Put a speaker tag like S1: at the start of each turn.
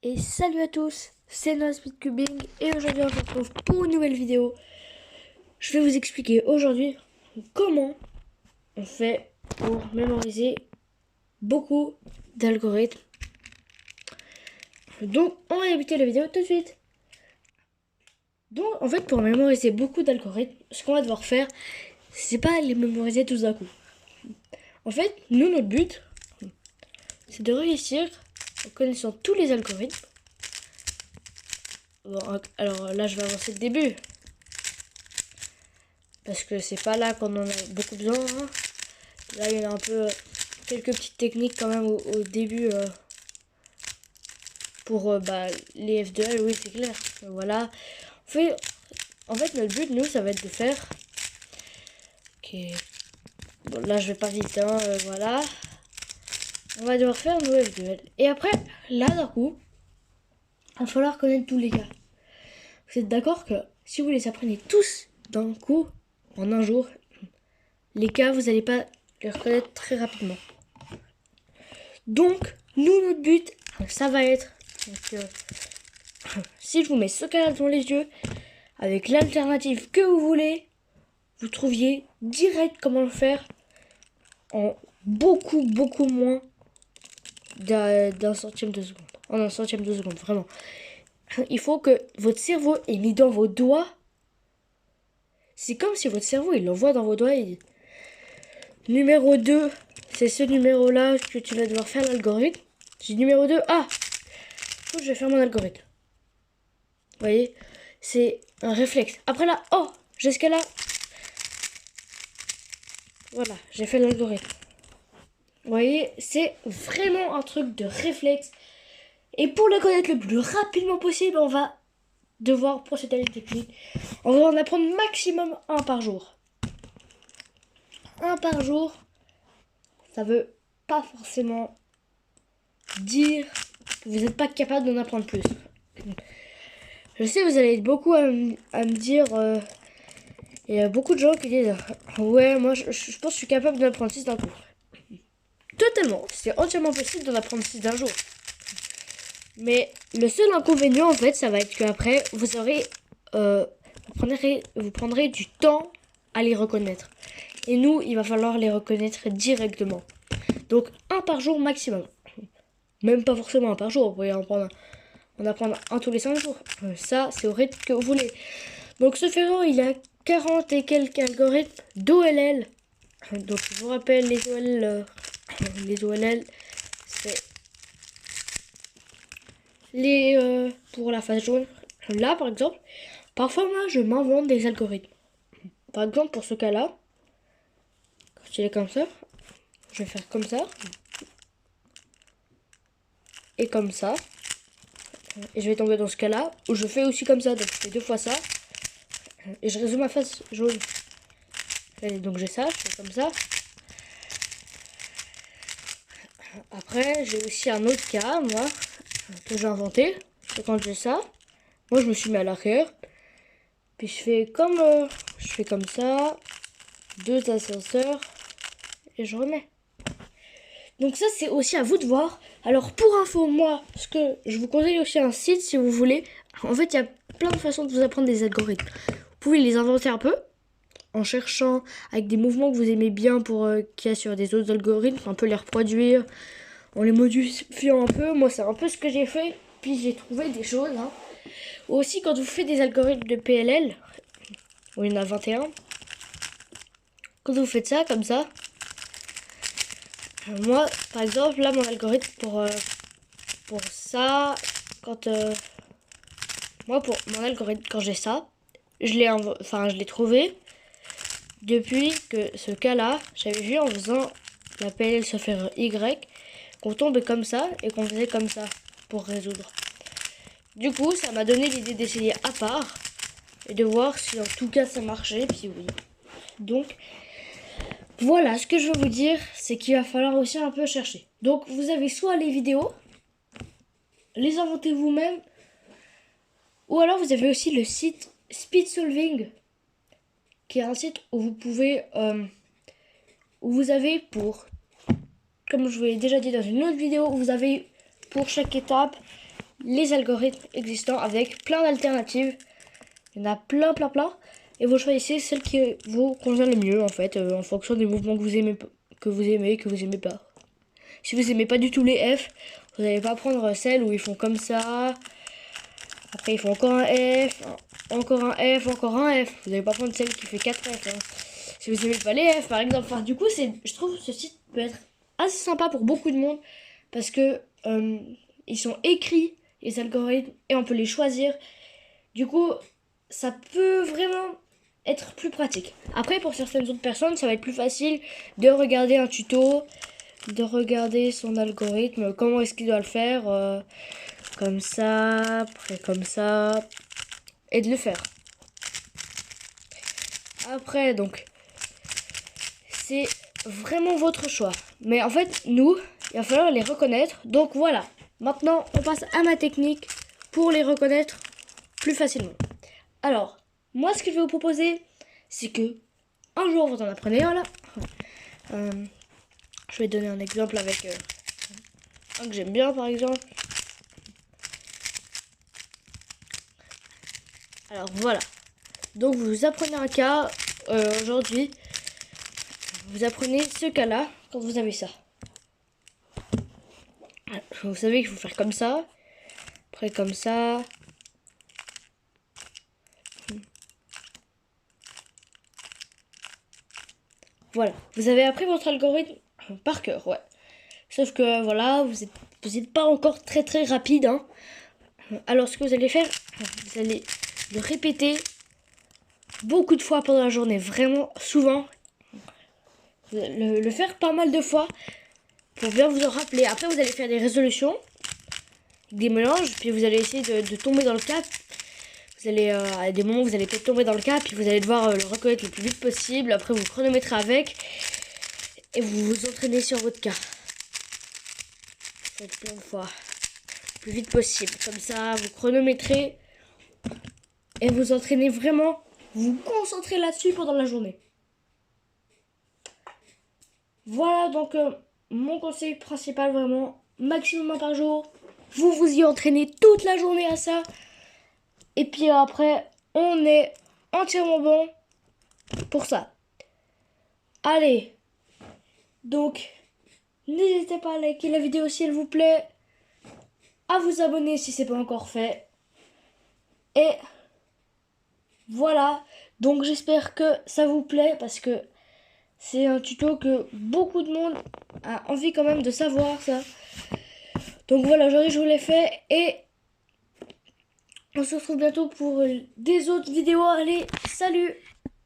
S1: Et salut à tous, c'est NoSpeedCubing et aujourd'hui on se retrouve pour une nouvelle vidéo. Je vais vous expliquer aujourd'hui comment on fait pour mémoriser beaucoup d'algorithmes. Donc on va débuter la vidéo tout de suite. Donc en fait pour mémoriser beaucoup d'algorithmes, ce qu'on va devoir faire, c'est pas les mémoriser tous d'un coup. En fait, nous notre but, c'est de réussir en connaissant tous les algorithmes. Bon, alors là je vais avancer le début. Parce que c'est pas là qu'on en a beaucoup besoin. Hein. Là il y en a un peu quelques petites techniques quand même au début pour les F2L, oui c'est clair. Voilà. En fait notre but nous ça va être de faire. Ok. Bon là je vais pas vite hein, voilà. On va devoir faire nos F2L. Et après, là d'un coup, il va falloir connaître tous les cas. Vous êtes d'accord que si vous les apprenez tous d'un coup, en un jour, les cas, vous n'allez pas les reconnaître très rapidement. Donc, nous, notre but, ça va être que si je vous mets ce cas-là devant les yeux, avec l'alternative que vous voulez, vous trouviez direct comment le faire en beaucoup moins d'un centième de seconde. En un centième de seconde, vraiment. Il faut que votre cerveau ait mis dans vos doigts. C'est comme si votre cerveau, il l'envoie dans vos doigts et dit numéro 2, c'est ce numéro-là que tu vas devoir faire l'algorithme. J'ai numéro 2, je vais faire mon algorithme. Vous voyez, c'est un réflexe. Après là, j'ai ce cas-là. Voilà, j'ai fait l'algorithme. Vous voyez, c'est vraiment un truc de réflexe. Et pour le connaître le plus rapidement possible, on va devoir procéder à une technique. On va en apprendre maximum un par jour. Un par jour, ça veut pas forcément dire que vous n'êtes pas capable d'en apprendre plus. Je sais, vous allez être beaucoup à me dire... il y a beaucoup de gens qui disent ouais, moi je pense que je suis capable d'en apprendre 6 d'un coup. Totalement, c'est entièrement possible d'en apprendre 6 d'un jour. Mais le seul inconvénient en fait, ça va être qu'après vous aurez vous prendrez du temps à les reconnaître. Et nous, il va falloir les reconnaître directement. Donc un par jour maximum. Même pas forcément un par jour, vous pouvez en apprendre un tous les 5 jours. Ça, c'est au rythme que vous voulez. Donc ce ferrant, il a 40 et quelques algorithmes d'OLL. Donc je vous rappelle, les OLL, c'est les pour la phase jaune. Là, par exemple, parfois moi, je m'invente des algorithmes. Par exemple, pour ce cas-là, quand il est comme ça, je vais faire comme ça. Et comme ça. Et je vais tomber dans ce cas-là, où je fais aussi comme ça. Donc je fais 2 fois ça. Et je résume ma face jaune. Et donc j'ai ça, je fais comme ça. Après, j'ai aussi un autre cas, moi, que j'ai inventé. C'est quand j'ai ça. Moi, je me suis mis à l'arrière. Puis je fais comme ça. 2 ascenseurs. Et je remets. Donc ça, c'est aussi à vous de voir. Alors pour info, moi, ce que je vous conseille aussi un site si vous voulez. En fait, il y a plein de façons de vous apprendre des algorithmes. Vous pouvez les inventer un peu en cherchant avec des mouvements que vous aimez bien pour qu'il y a sur des autres algorithmes, un peu les reproduire, en les modifiant un peu. Moi, c'est un peu ce que j'ai fait. Puis j'ai trouvé des choses. Hein. Aussi, quand vous faites des algorithmes de PLL, où il y en a 21, quand vous faites ça, comme ça, moi, par exemple, là, mon algorithme pour ça, moi, pour mon algorithme, quand j'ai ça, je l'ai trouvé depuis que ce cas-là, j'avais vu en faisant la PLL se faire Y, qu'on tombait comme ça et qu'on faisait comme ça pour résoudre. Du coup, ça m'a donné l'idée d'essayer à part et de voir si en tout cas ça marchait, puis oui. Donc, voilà, ce que je veux vous dire, c'est qu'il va falloir aussi un peu chercher. Donc, vous avez soit les vidéos, les inventer vous-même, ou alors vous avez aussi le site Speed Solving, qui est un site où vous pouvez, où vous avez comme je vous l'ai déjà dit dans une autre vidéo, vous avez pour chaque étape les algorithmes existants avec plein d'alternatives. Il y en a plein. Et vous choisissez celle qui vous convient le mieux en fait, en fonction des mouvements que vous aimez, que vous aimez pas. Si vous aimez pas du tout les F, vous n'allez pas prendre celle où ils font comme ça. Après ils font encore un F, encore un F, encore un F. Vous n'allez pas prendre celle qui fait 4 F. Hein. Si vous aimez pas les F par exemple. Enfin, du coup, je trouve que ce site peut être assez sympa pour beaucoup de monde. Parce que ils sont écrits, les algorithmes, et on peut les choisir. Du coup, ça peut vraiment être plus pratique. Après, pour certaines autres personnes, ça va être plus facile de regarder un tuto, de regarder son algorithme, comment est-ce qu'il doit le faire, comme ça, après comme ça, et de le faire. Après, donc, c'est vraiment votre choix. Mais en fait, nous, il va falloir les reconnaître. Donc voilà, maintenant, on passe à ma technique pour les reconnaître plus facilement. Alors, moi, ce que je vais vous proposer, c'est que un jour, vous en apprenez un là. Je vais donner un exemple avec un que j'aime bien, par exemple. Alors, voilà. Donc, vous apprenez un cas aujourd'hui. Vous apprenez ce cas-là quand vous avez ça. Vous savez qu'il faut faire comme ça. Après, comme ça. Voilà, vous avez appris votre algorithme par cœur, ouais. Sauf que voilà, vous êtes pas encore très rapide. Hein. Alors ce que vous allez faire, vous allez le répéter beaucoup de fois pendant la journée, vraiment souvent. Le faire pas mal de fois pour bien vous en rappeler. Après vous allez faire des résolutions, des mélanges, puis vous allez essayer de tomber dans le cap. Vous allez, à des moments, vous allez peut-être tomber dans le cap, puis vous allez devoir le reconnaître le plus vite possible. Après, vous chronométrez avec, et vous vous entraînez sur votre cas. Faites plein de fois, le plus vite possible. Comme ça, vous chronométrez, et vous entraînez vraiment, vous vous concentrez là-dessus pendant la journée. Voilà donc mon conseil principal, vraiment, maximum 1 par jour. Vous vous y entraînez toute la journée à ça. Et puis après, on est entièrement bon pour ça. Allez, donc, n'hésitez pas à liker la vidéo s'il vous plaît, à vous abonner si c'est pas encore fait. Et voilà, donc j'espère que ça vous plaît parce que c'est un tuto que beaucoup de monde a envie quand même de savoir ça. Donc voilà, aujourd'hui je vous l'ai fait et on se retrouve bientôt pour des autres vidéos. Allez, salut!